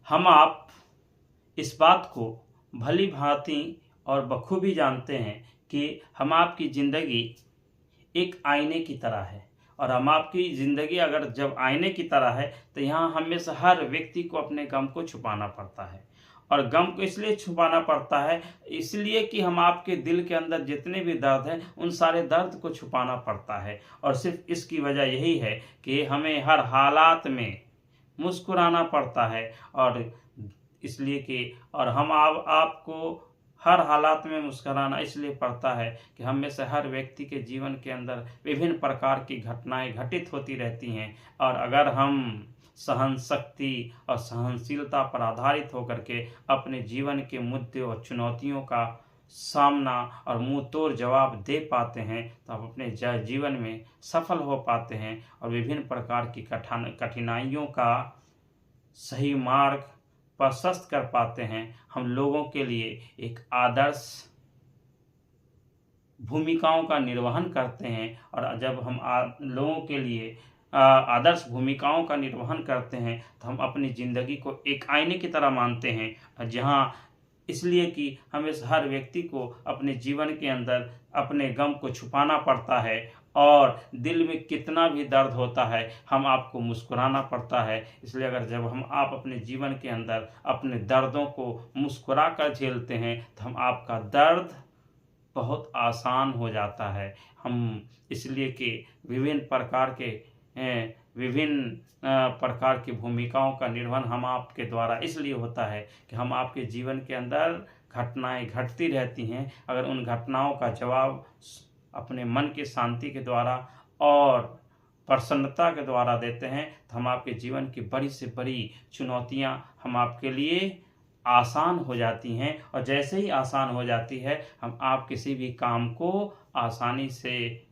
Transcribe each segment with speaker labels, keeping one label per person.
Speaker 1: हम आप इस बात को भली भांति और बखूबी जानते हैं कि हम आपकी ज़िंदगी एक आईने की तरह है, और हम आपकी ज़िंदगी अगर जब आईने की तरह है तो यहाँ हमेशा हर व्यक्ति को अपने गम को छुपाना पड़ता है। और गम को इसलिए छुपाना पड़ता है इसलिए कि हम आपके दिल के अंदर जितने भी दर्द हैं उन सारे दर्द को छुपाना पड़ता है, और सिर्फ इसकी वजह यही है कि हमें हर हालात में मुस्कुराना पड़ता है। और इसलिए कि और हम आपको हर हालात में मुस्कुराना इसलिए पड़ता है कि हम में से हर व्यक्ति के जीवन के अंदर विभिन्न प्रकार की घटनाएं घटित होती रहती हैं, और अगर हम सहन शक्ति और सहनशीलता पर आधारित होकर के अपने जीवन के मुद्दे और चुनौतियों का सामना और मुंह तोड़ जवाब दे पाते हैं तो हम अपने जीवन में सफल हो पाते हैं, और विभिन्न प्रकार की कठिनाइयों का सही मार्ग प्रशस्त कर पाते हैं। हम लोगों के लिए एक आदर्श भूमिकाओं का निर्वहन करते हैं, और जब हम लोगों के लिए आदर्श भूमिकाओं का निर्वहन करते हैं तो हम अपनी ज़िंदगी को एक आईने की तरह मानते हैं, जहाँ इसलिए कि हमें हर व्यक्ति को अपने जीवन के अंदर अपने गम को छुपाना पड़ता है, और दिल में कितना भी दर्द होता है हम आपको मुस्कुराना पड़ता है। इसलिए अगर जब हम आप अपने जीवन के अंदर अपने दर्दों को मुस्कुरा कर झेलते हैं तो हम आपका दर्द बहुत आसान हो जाता है। हम इसलिए कि विभिन्न प्रकार की भूमिकाओं का निर्वहन हम आपके द्वारा इसलिए होता है कि हम आपके जीवन के अंदर घटनाएं घटती रहती हैं। अगर उन घटनाओं का जवाब अपने मन की शांति के द्वारा और प्रसन्नता के द्वारा देते हैं तो हम आपके जीवन की बड़ी से बड़ी चुनौतियां हम आपके लिए आसान हो जाती हैं, और जैसे ही आसान हो जाती है हम आप किसी भी काम को आसानी से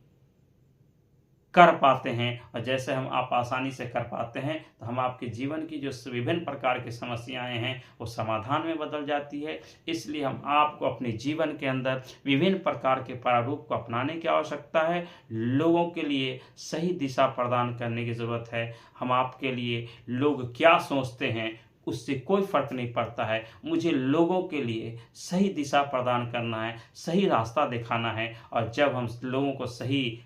Speaker 1: कर पाते हैं, और जैसे हम आप आसानी से कर पाते हैं तो हम आपके जीवन की जो विभिन्न प्रकार की समस्याएं हैं वो समाधान में बदल जाती है। इसलिए हम आपको अपने जीवन के अंदर विभिन्न प्रकार के प्रारूप को अपनाने की आवश्यकता है। लोगों के लिए सही दिशा प्रदान करने की ज़रूरत है। हम आपके लिए लोग क्या सोचते हैं उससे कोई फर्क नहीं पड़ता है, मुझे लोगों के लिए सही दिशा प्रदान करना है, सही रास्ता दिखाना है। और जब हम लोगों को सही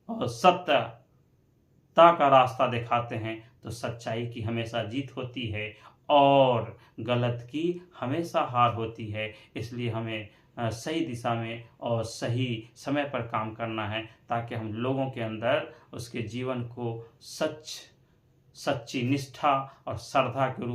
Speaker 1: और सत्यता का रास्ता दिखाते हैं तो सच्चाई की हमेशा जीत होती है और गलत की हमेशा हार होती है। इसलिए हमें सही दिशा में और सही समय पर काम करना है ताकि हम लोगों के अंदर उसके जीवन को सच्ची निष्ठा और श्रद्धा के रूप